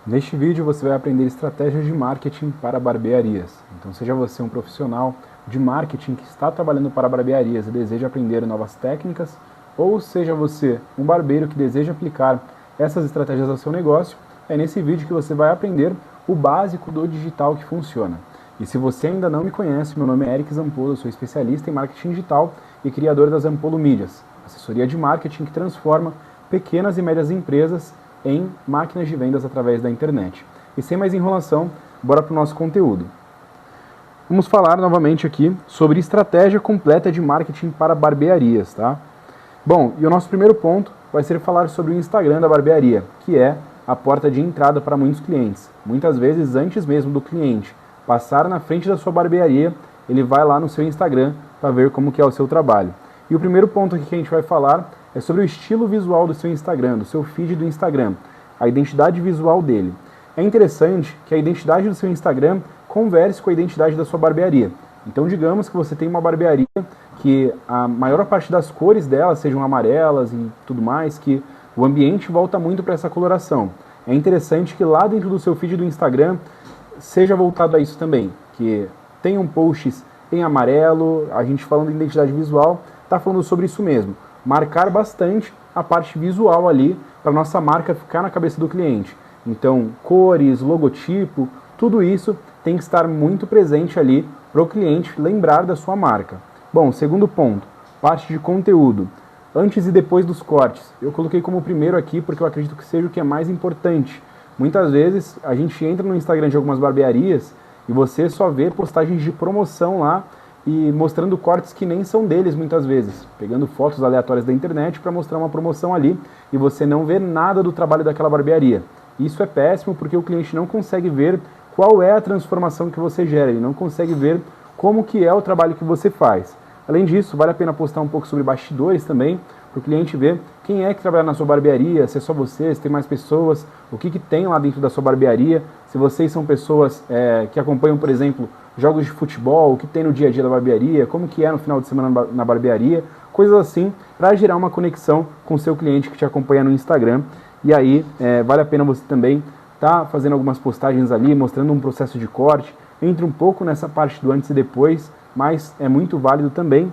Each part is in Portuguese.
Neste vídeo você vai aprender estratégias de marketing para barbearias. Então seja você um profissional de marketing que está trabalhando para barbearias e deseja aprender novas técnicas, ou seja você um barbeiro que deseja aplicar essas estratégias ao seu negócio, é nesse vídeo que você vai aprender o básico do digital que funciona. E se você ainda não me conhece, meu nome é Eric Zampolo, eu sou especialista em marketing digital e criador da Zampolo Mídias, assessoria de marketing que transforma pequenas e médias empresas em máquinas de vendas através da internet. E sem mais enrolação, bora para o nosso conteúdo. Vamos falar novamente aqui sobre estratégia completa de marketing para barbearias, tá? Bom, e o nosso primeiro ponto vai ser falar sobre o Instagram da barbearia, que é a porta de entrada para muitos clientes. Muitas vezes, antes mesmo do cliente passar na frente da sua barbearia, ele vai lá no seu Instagram para ver como que é o seu trabalho. E o primeiro ponto aqui que a gente vai falar é sobre o estilo visual do seu Instagram, do seu feed do Instagram, a identidade visual dele. É interessante que a identidade do seu Instagram converse com a identidade da sua barbearia. Então, digamos que você tem uma barbearia que a maior parte das cores dela sejam amarelas e tudo mais, que o ambiente volta muito para essa coloração. É interessante que lá dentro do seu feed do Instagram seja voltado a isso também, que tenham posts em amarelo. A gente falando de identidade visual, está falando sobre isso mesmo. Marcar bastante a parte visual ali, para nossa marca ficar na cabeça do cliente. Então, cores, logotipo, tudo isso tem que estar muito presente ali para o cliente lembrar da sua marca. Bom, segundo ponto, parte de conteúdo. Antes e depois dos cortes. Eu coloquei como primeiro aqui porque eu acredito que seja o que é mais importante. Muitas vezes a gente entra no Instagram de algumas barbearias e você só vê postagens de promoção lá e mostrando cortes que nem são deles muitas vezes, pegando fotos aleatórias da internet para mostrar uma promoção ali e você não vê nada do trabalho daquela barbearia. Isso é péssimo porque o cliente não consegue ver qual é a transformação que você gera, ele não consegue ver como que é o trabalho que você faz. Além disso, vale a pena postar um pouco sobre bastidores também, para o cliente ver quem é que trabalha na sua barbearia, se é só você, se tem mais pessoas, o que tem lá dentro da sua barbearia, se vocês são pessoas que acompanham, por exemplo, jogos de futebol, o que tem no dia a dia da barbearia, como que é no final de semana na barbearia, coisas assim, para gerar uma conexão com o seu cliente que te acompanha no Instagram. E aí, vale a pena você também estar fazendo algumas postagens ali, mostrando um processo de corte, entra um pouco nessa parte do antes e depois, mas é muito válido também.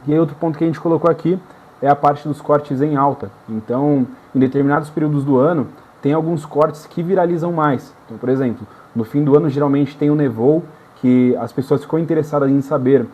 E aí outro ponto que a gente colocou aqui é a parte dos cortes em alta. Então, em determinados períodos do ano, tem alguns cortes que viralizam mais. Então, por exemplo, no fim do ano geralmente tem o Nevou, que as pessoas ficam interessadas em saber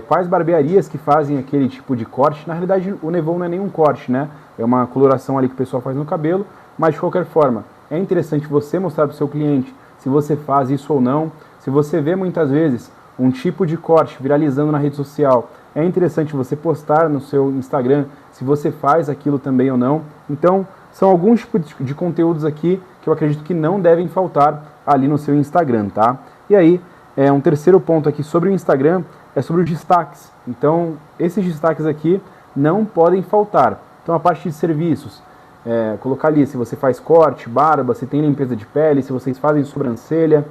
quais barbearias que fazem aquele tipo de corte. Na realidade, o Nevou não é nenhum corte, né? É uma coloração ali que o pessoal faz no cabelo, mas de qualquer forma, é interessante você mostrar para o seu cliente se você faz isso ou não. Se você vê muitas vezes um tipo de corte viralizando na rede social, é interessante você postar no seu Instagram se você faz aquilo também ou não. Então, são alguns tipos de conteúdos aqui que eu acredito que não devem faltar ali no seu Instagram, tá? E aí, um terceiro ponto aqui sobre o Instagram é sobre os destaques. Então, esses destaques aqui não podem faltar. Então, a parte de serviços, colocar ali se você faz corte, barba, se tem limpeza de pele, se vocês fazem sobrancelha,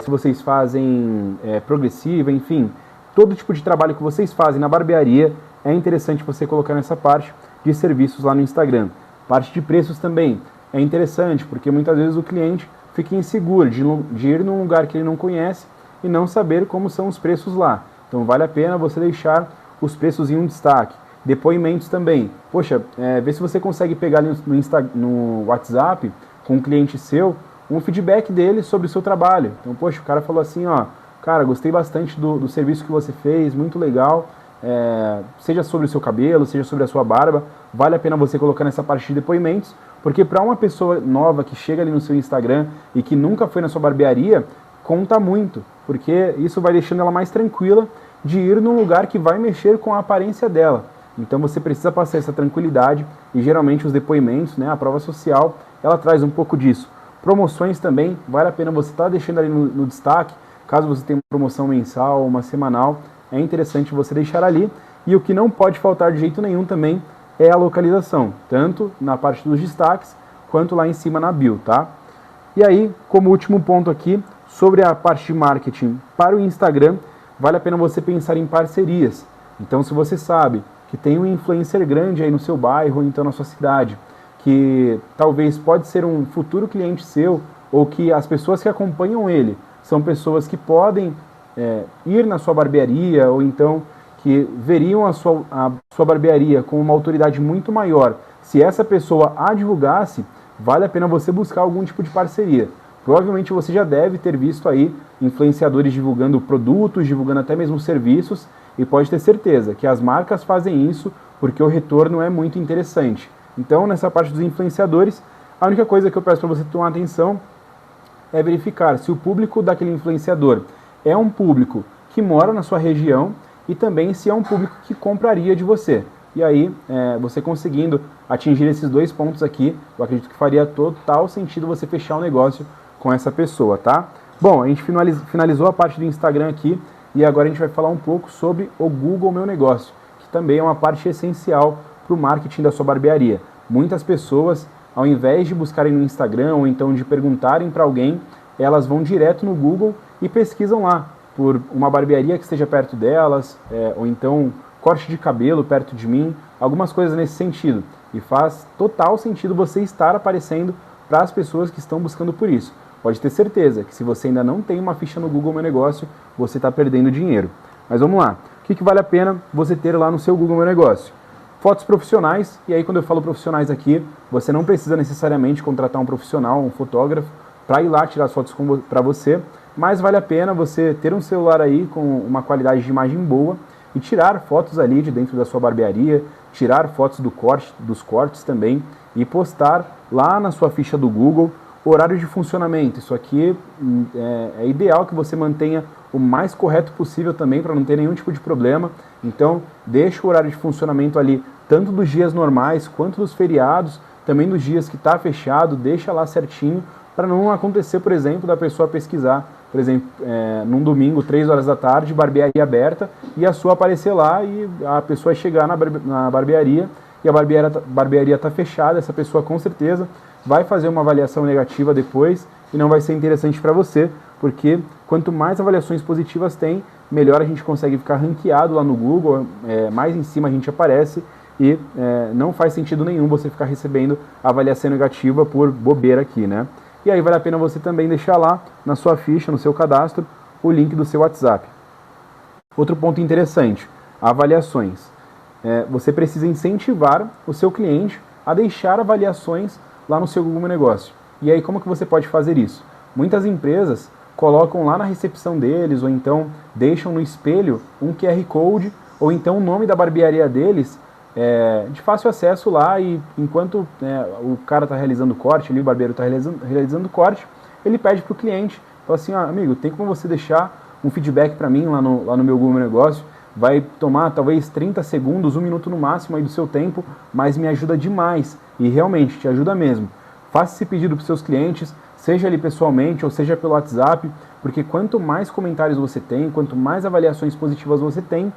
se vocês fazem progressiva, enfim, todo tipo de trabalho que vocês fazem na barbearia, é interessante você colocar nessa parte de serviços lá no Instagram. Parte de preços também é interessante, porque muitas vezes o cliente fica inseguro de ir num lugar que ele não conhece e não saber como são os preços lá. Então vale a pena você deixar os preços em um destaque. Depoimentos também. Poxa, vê se você consegue pegar ali no WhatsApp com um cliente seu um feedback dele sobre o seu trabalho. Então, poxa, o cara falou assim, ó, cara, gostei bastante do serviço que você fez, muito legal, seja sobre o seu cabelo, seja sobre a sua barba, vale a pena você colocar nessa parte de depoimentos, porque para uma pessoa nova que chega ali no seu Instagram e que nunca foi na sua barbearia, conta muito, porque isso vai deixando ela mais tranquila de ir num lugar que vai mexer com a aparência dela. Então você precisa passar essa tranquilidade e geralmente os depoimentos, né, a prova social, ela traz um pouco disso. Promoções também, vale a pena você estar deixando ali no destaque, caso você tenha uma promoção mensal, uma semanal, é interessante você deixar ali. E o que não pode faltar de jeito nenhum também é a localização, tanto na parte dos destaques, quanto lá em cima na bio, tá? E aí, como último ponto aqui, sobre a parte de marketing para o Instagram, vale a pena você pensar em parcerias. Então, se você sabe que tem um influencer grande aí no seu bairro, ou então na sua cidade, que talvez pode ser um futuro cliente seu, ou que as pessoas que acompanham ele são pessoas que podem ir na sua barbearia, ou então que veriam a sua barbearia com uma autoridade muito maior. Se essa pessoa a divulgasse, vale a pena você buscar algum tipo de parceria. Provavelmente você já deve ter visto aí influenciadores divulgando produtos, divulgando até mesmo serviços, e pode ter certeza que as marcas fazem isso porque o retorno é muito interessante. Então, nessa parte dos influenciadores, a única coisa que eu peço para você tomar atenção é verificar se o público daquele influenciador é um público que mora na sua região e também se é um público que compraria de você. E aí, você conseguindo atingir esses dois pontos aqui, eu acredito que faria total sentido você fechar um negócio com essa pessoa, tá? Bom, a gente finalizou a parte do Instagram aqui e agora a gente vai falar um pouco sobre o Google Meu Negócio, que também é uma parte essencial para o marketing da sua barbearia. Muitas pessoas, ao invés de buscarem no Instagram ou então de perguntarem para alguém, elas vão direto no Google e pesquisam lá por uma barbearia que esteja perto delas, ou então corte de cabelo perto de mim, algumas coisas nesse sentido. E faz total sentido você estar aparecendo para as pessoas que estão buscando por isso. Pode ter certeza que se você ainda não tem uma ficha no Google Meu Negócio, você está perdendo dinheiro. Mas vamos lá. O que vale a pena você ter lá no seu Google Meu Negócio? Fotos profissionais, e aí quando eu falo profissionais aqui, você não precisa necessariamente contratar um profissional, um fotógrafo, para ir lá tirar as fotos para você, mas vale a pena você ter um celular aí com uma qualidade de imagem boa e tirar fotos ali de dentro da sua barbearia, tirar fotos dos cortes também e postar lá na sua ficha do Google. Horário de funcionamento, isso aqui é ideal que você mantenha o mais correto possível também para não ter nenhum tipo de problema. Então, deixa o horário de funcionamento ali, tanto dos dias normais quanto dos feriados, também dos dias que está fechado, deixa lá certinho, para não acontecer, por exemplo, da pessoa pesquisar, por exemplo, num domingo, 3 horas da tarde, barbearia aberta, e a sua aparecer lá e a pessoa chegar na barbearia e a barbearia está fechada, essa pessoa com certeza vai fazer uma avaliação negativa depois e não vai ser interessante para você, porque quanto mais avaliações positivas tem, melhor a gente consegue ficar ranqueado lá no Google, mais em cima a gente aparece e não faz sentido nenhum você ficar recebendo avaliação negativa por bobeira aqui, né? E aí vale a pena você também deixar lá na sua ficha, no seu cadastro, o link do seu WhatsApp. Outro ponto interessante, avaliações. Você precisa incentivar o seu cliente a deixar avaliações lá no seu Google Meu Negócio. E aí como que você pode fazer isso? Muitas empresas colocam lá na recepção deles, ou então deixam no espelho um QR Code, ou então o nome da barbearia deles, de fácil acesso lá, e enquanto o cara está realizando o corte, ali, o barbeiro está realizando o corte, ele pede para o cliente, fala assim, amigo, tem como você deixar um feedback para mim lá no meu Google Meu Negócio? Vai tomar talvez 30 segundos, 1 minuto no máximo aí do seu tempo, mas me ajuda demais, e realmente te ajuda mesmo. Faça esse pedido para os seus clientes, seja ali pessoalmente ou seja pelo WhatsApp, porque quanto mais comentários você tem, quanto mais avaliações positivas você tem,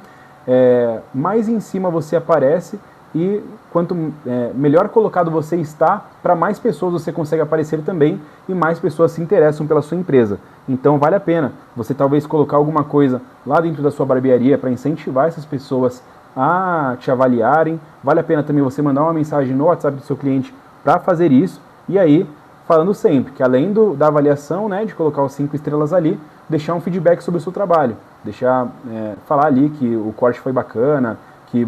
mais em cima você aparece, e quanto melhor colocado você está, para mais pessoas você consegue aparecer também, e mais pessoas se interessam pela sua empresa. Então vale a pena você talvez colocar alguma coisa lá dentro da sua barbearia para incentivar essas pessoas a te avaliarem. Vale a pena também você mandar uma mensagem no WhatsApp do seu cliente para fazer isso. E aí, falando sempre que além da avaliação, né, de colocar os 5 estrelas ali, deixar um feedback sobre o seu trabalho. Falar ali que o corte foi bacana, que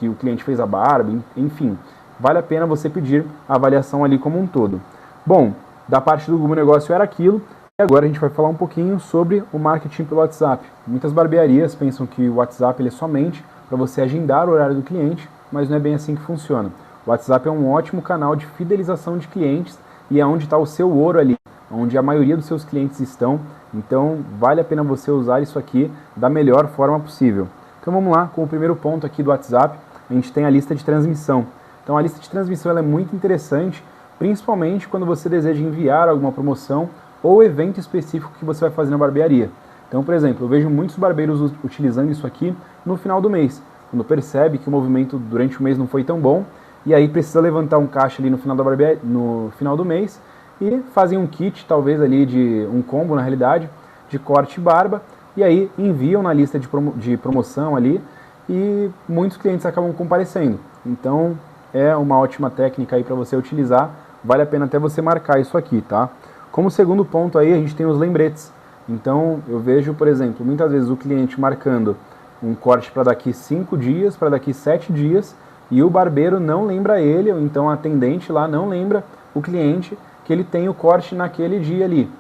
o cliente fez a barba, enfim. Vale a pena você pedir a avaliação ali como um todo. Bom, da parte do Google Negócio era aquilo. E agora a gente vai falar um pouquinho sobre o marketing pelo WhatsApp. Muitas barbearias pensam que o WhatsApp ele é somente para você agendar o horário do cliente, mas não é bem assim que funciona. O WhatsApp é um ótimo canal de fidelização de clientes e é onde está o seu ouro ali, onde a maioria dos seus clientes estão. Então vale a pena você usar isso aqui da melhor forma possível. Então vamos lá, com o primeiro ponto aqui do WhatsApp, a gente tem a lista de transmissão. Então a lista de transmissão ela é muito interessante, principalmente quando você deseja enviar alguma promoção ou evento específico que você vai fazer na barbearia. Então, por exemplo, eu vejo muitos barbeiros utilizando isso aqui no final do mês, quando percebe que o movimento durante o mês não foi tão bom, e aí precisa levantar um caixa ali no final do mês, e fazem um kit, talvez ali de um combo na realidade, de corte e barba, e aí enviam na lista de promoção ali, e muitos clientes acabam comparecendo. Então, é uma ótima técnica aí para você utilizar, vale a pena até você marcar isso aqui, tá? Como segundo ponto aí, a gente tem os lembretes. Então, eu vejo, por exemplo, muitas vezes o cliente marcando um corte para daqui 5 dias, para daqui 7 dias, e o barbeiro não lembra ele, ou então a atendente lá não lembra o cliente que ele tem o corte naquele dia ali.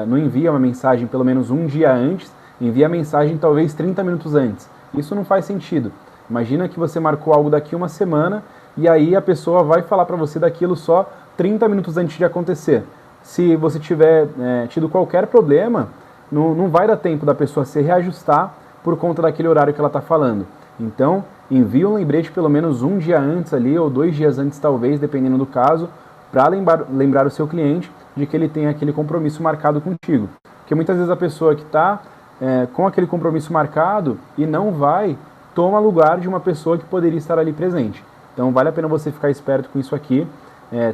Não envia uma mensagem pelo menos um dia antes, envia a mensagem talvez 30 minutos antes. Isso não faz sentido. Imagina que você marcou algo daqui uma semana e aí a pessoa vai falar para você daquilo só 30 minutos antes de acontecer. Se você tiver tido qualquer problema, não vai dar tempo da pessoa se reajustar por conta daquele horário que ela está falando. Então, envie um lembrete pelo menos um dia antes ali, ou 2 dias antes talvez, dependendo do caso, para lembrar o seu cliente de que ele tem aquele compromisso marcado contigo. Porque muitas vezes a pessoa que está com aquele compromisso marcado e não vai, toma lugar de uma pessoa que poderia estar ali presente. Então vale a pena você ficar esperto com isso aqui.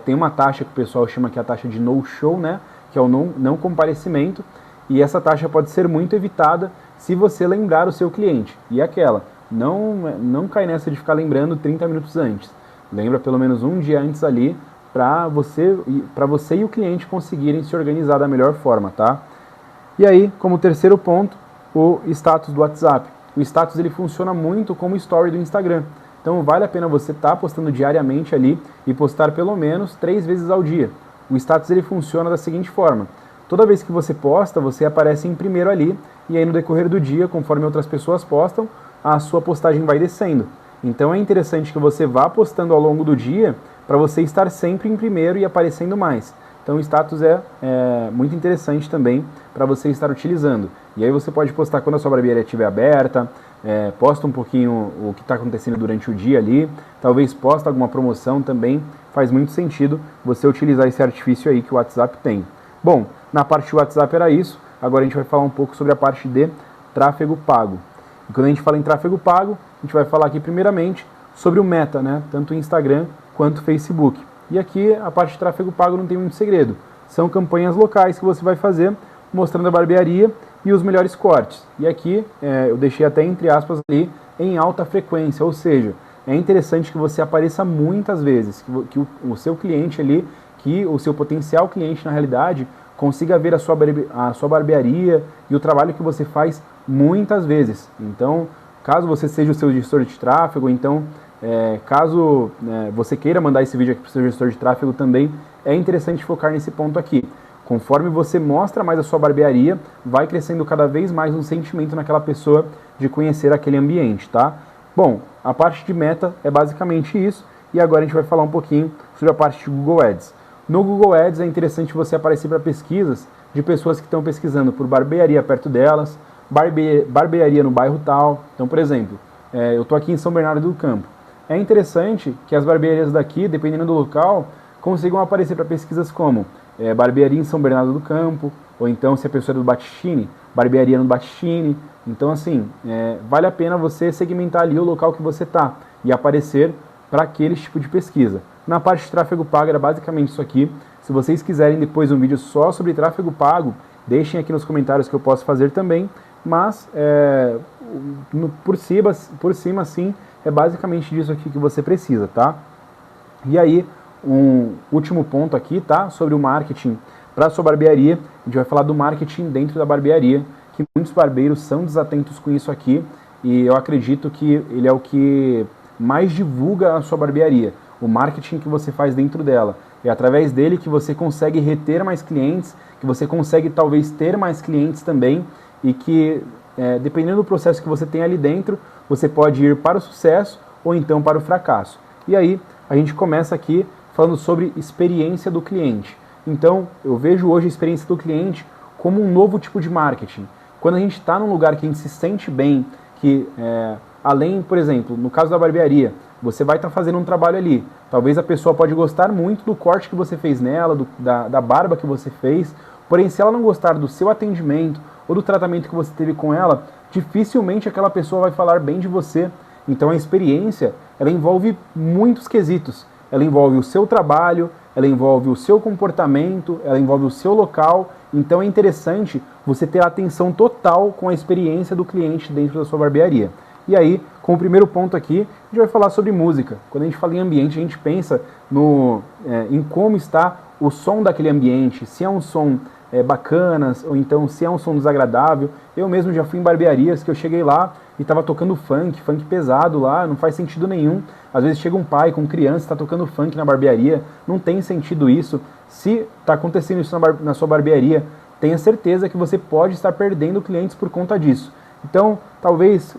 Tem uma taxa que o pessoal chama que é a taxa de no-show, né? Que é o não comparecimento, e essa taxa pode ser muito evitada se você lembrar o seu cliente. E aquela, não cai nessa de ficar lembrando 30 minutos antes. Lembra pelo menos um dia antes ali, para você e o cliente conseguirem se organizar da melhor forma, tá? E aí, como terceiro ponto, o status do WhatsApp. O status ele funciona muito como story do Instagram. Então vale a pena você estar postando diariamente ali e postar pelo menos 3 vezes ao dia. O status ele funciona da seguinte forma: toda vez que você posta, você aparece em primeiro ali, e aí no decorrer do dia, conforme outras pessoas postam, a sua postagem vai descendo. Então é interessante que você vá postando ao longo do dia para você estar sempre em primeiro e aparecendo mais. Então o status é muito interessante também para você estar utilizando. E aí você pode postar quando a sua barbearia estiver aberta, posta um pouquinho o que está acontecendo durante o dia ali, talvez posta alguma promoção também. Faz muito sentido você utilizar esse artifício aí que o WhatsApp tem. Bom, na parte do WhatsApp era isso, agora a gente vai falar um pouco sobre a parte de tráfego pago. E quando a gente fala em tráfego pago, a gente vai falar aqui primeiramente sobre o Meta, né? Tanto o Instagram quanto o Facebook. E aqui a parte de tráfego pago não tem muito segredo. São campanhas locais que você vai fazer, mostrando a barbearia e os melhores cortes. E aqui eu deixei até entre aspas ali, em alta frequência, ou seja, é interessante que você apareça muitas vezes, que o seu cliente ali, que o seu potencial cliente na realidade, consiga ver a sua barbearia e o trabalho que você faz muitas vezes. Então, caso você seja o seu gestor de tráfego, então caso você queira mandar esse vídeo aqui para o seu gestor de tráfego também, é interessante focar nesse ponto aqui. Conforme você mostra mais a sua barbearia, vai crescendo cada vez mais um sentimento naquela pessoa de conhecer aquele ambiente, tá? Bom, a parte de meta é basicamente isso, e agora a gente vai falar um pouquinho sobre a parte de Google Ads. No Google Ads é interessante você aparecer para pesquisas de pessoas que estão pesquisando por barbearia perto delas, barbearia no bairro tal. Então, por exemplo, eu estou aqui em São Bernardo do Campo. É interessante que as barbearias daqui, dependendo do local, consigam aparecer para pesquisas como barbearia em São Bernardo do Campo, ou então, se a pessoa é do Battistini, barbearia no Battistini. Então, assim, vale a pena você segmentar ali o local que você está e aparecer para aquele tipo de pesquisa. Na parte de tráfego pago era basicamente isso aqui. Se vocês quiserem depois um vídeo só sobre tráfego pago, deixem aqui nos comentários que eu posso fazer também, mas por cima assim, é basicamente disso aqui que você precisa, tá? E aí, um último ponto aqui, tá? Sobre o marketing para a sua barbearia. A gente vai falar do marketing dentro da barbearia, que muitos barbeiros são desatentos com isso aqui, e eu acredito que ele é o que mais divulga a sua barbearia, o marketing que você faz dentro dela. É através dele que você consegue reter mais clientes, que você consegue talvez ter mais clientes também, e que, dependendo do processo que você tem ali dentro, você pode ir para o sucesso ou então para o fracasso. E aí, a gente começa aqui falando sobre experiência do cliente. Então, eu vejo hoje a experiência do cliente como um novo tipo de marketing. Quando a gente está num lugar que a gente se sente bem, que além, por exemplo, no caso da barbearia, você vai estar fazendo um trabalho ali. Talvez a pessoa pode gostar muito do corte que você fez nela, da barba que você fez, porém se ela não gostar do seu atendimento ou do tratamento que você teve com ela, dificilmente aquela pessoa vai falar bem de você. Então a experiência, ela envolve muitos quesitos. Ela envolve o seu trabalho, ela envolve o seu comportamento, ela envolve o seu local. Então é interessante você ter atenção total com a experiência do cliente dentro da sua barbearia. E aí, com o primeiro ponto aqui, a gente vai falar sobre música. Quando a gente fala em ambiente, a gente pensa em como está o som daquele ambiente, se é um som bacana, ou então se é um som desagradável. Eu mesmo já fui em barbearias que eu cheguei lá e estava tocando funk pesado lá, não faz sentido nenhum. Às vezes chega um pai com criança, está tocando funk na barbearia, não tem sentido isso. Se está acontecendo isso na sua barbearia, tenha certeza que você pode estar perdendo clientes por conta disso. Então, talvez,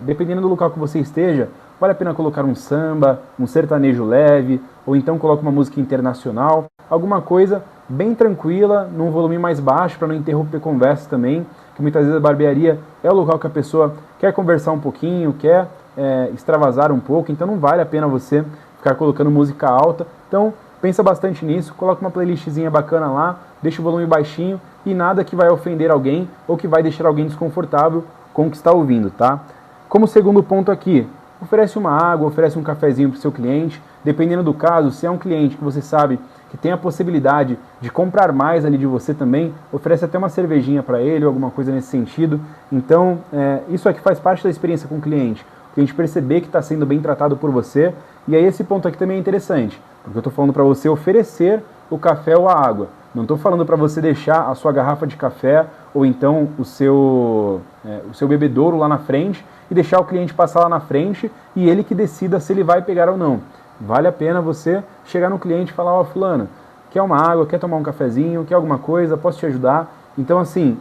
dependendo do local que você esteja, vale a pena colocar um samba, um sertanejo leve, ou então coloque uma música internacional, alguma coisa bem tranquila, num volume mais baixo, para não interromper conversa também, que muitas vezes a barbearia é o local que a pessoa quer conversar um pouquinho, quer extravasar um pouco, então não vale a pena você ficar colocando música alta. Então, pensa bastante nisso, coloca uma playlistzinha bacana lá, deixa o volume baixinho e nada que vai ofender alguém ou que vai deixar alguém desconfortável com o que está ouvindo, tá? Como segundo ponto aqui, oferece uma água, oferece um cafezinho para o seu cliente, dependendo do caso, se é um cliente que você sabe que tem a possibilidade de comprar mais ali de você também, oferece até uma cervejinha para ele ou alguma coisa nesse sentido. Então, isso aqui faz parte da experiência com o cliente perceber que está sendo bem tratado por você. E aí esse ponto aqui também é interessante, porque eu estou falando para você oferecer o café ou a água. Não estou falando para você deixar a sua garrafa de café ou então o seu bebedouro lá na frente e deixar o cliente passar lá na frente e ele que decida se ele vai pegar ou não. Vale a pena você chegar no cliente e falar: ó, fulano, quer uma água, quer tomar um cafezinho, quer alguma coisa, posso te ajudar? Então, assim,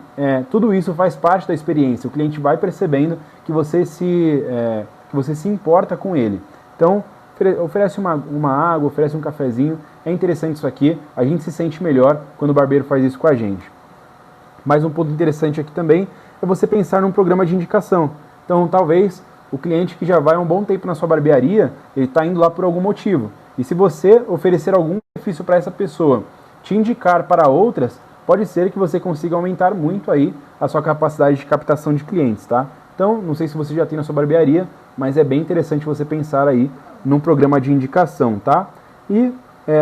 tudo isso faz parte da experiência. O cliente vai percebendo que você se importa com ele. Então, oferece uma água, oferece um cafezinho. É interessante isso aqui. A gente se sente melhor quando o barbeiro faz isso com a gente. Mais um ponto interessante aqui também é você pensar num programa de indicação. Então, talvez o cliente que já vai há um bom tempo na sua barbearia, ele está indo lá por algum motivo. E se você oferecer algum benefício para essa pessoa, te indicar para outras, pode ser que você consiga aumentar muito aí a sua capacidade de captação de clientes, tá? Então, não sei se você já tem na sua barbearia, mas é bem interessante você pensar aí num programa de indicação, tá? E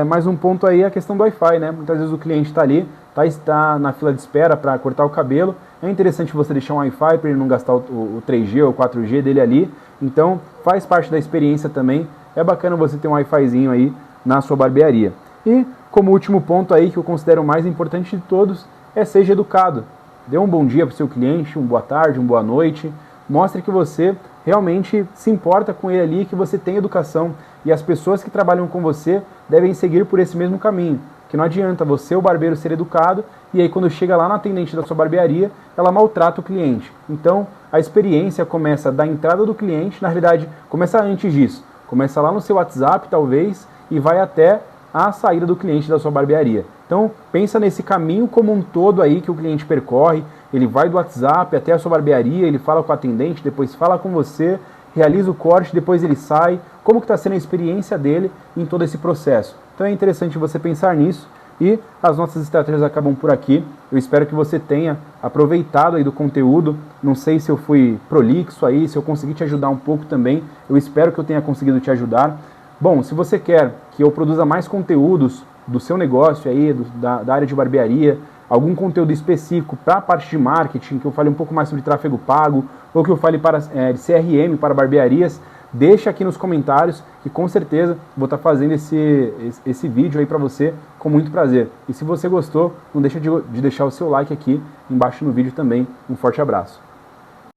mais um ponto aí é a questão do Wi-Fi, né? Muitas vezes o cliente está ali, está na fila de espera para cortar o cabelo. É interessante você deixar um Wi-Fi para ele não gastar o 3G ou 4G dele ali. Então, faz parte da experiência também. É bacana você ter um Wi-Fizinho aí na sua barbearia. E, como último ponto aí, que eu considero o mais importante de todos, seja educado. Dê um bom dia para o seu cliente, uma boa tarde, uma boa noite. Mostre que você realmente se importa com ele ali, que você tem educação. E as pessoas que trabalham com você devem seguir por esse mesmo caminho. Que não adianta você, o barbeiro, ser educado, e aí quando chega lá na atendente da sua barbearia, ela maltrata o cliente. Então, a experiência começa da entrada do cliente, na realidade, começa antes disso. Começa lá no seu WhatsApp, talvez, e vai até a saída do cliente da sua barbearia. Então, pensa nesse caminho como um todo aí que o cliente percorre. Ele vai do WhatsApp até a sua barbearia, ele fala com o atendente, depois fala com você, realiza o corte, depois ele sai. Como que está sendo a experiência dele em todo esse processo? Então é interessante você pensar nisso. E as nossas estratégias acabam por aqui. Eu espero que você tenha aproveitado aí do conteúdo. Não sei se eu fui prolixo aí, se eu consegui te ajudar um pouco também. Eu espero que eu tenha conseguido te ajudar. Bom, se você quer que eu produza mais conteúdos do seu negócio aí, da área de barbearia, algum conteúdo específico para a parte de marketing, que eu fale um pouco mais sobre tráfego pago, ou que eu fale de CRM para barbearias, deixa aqui nos comentários que com certeza vou estar fazendo esse vídeo aí para você com muito prazer. E se você gostou, não deixa de deixar o seu like aqui embaixo no vídeo também. Um forte abraço.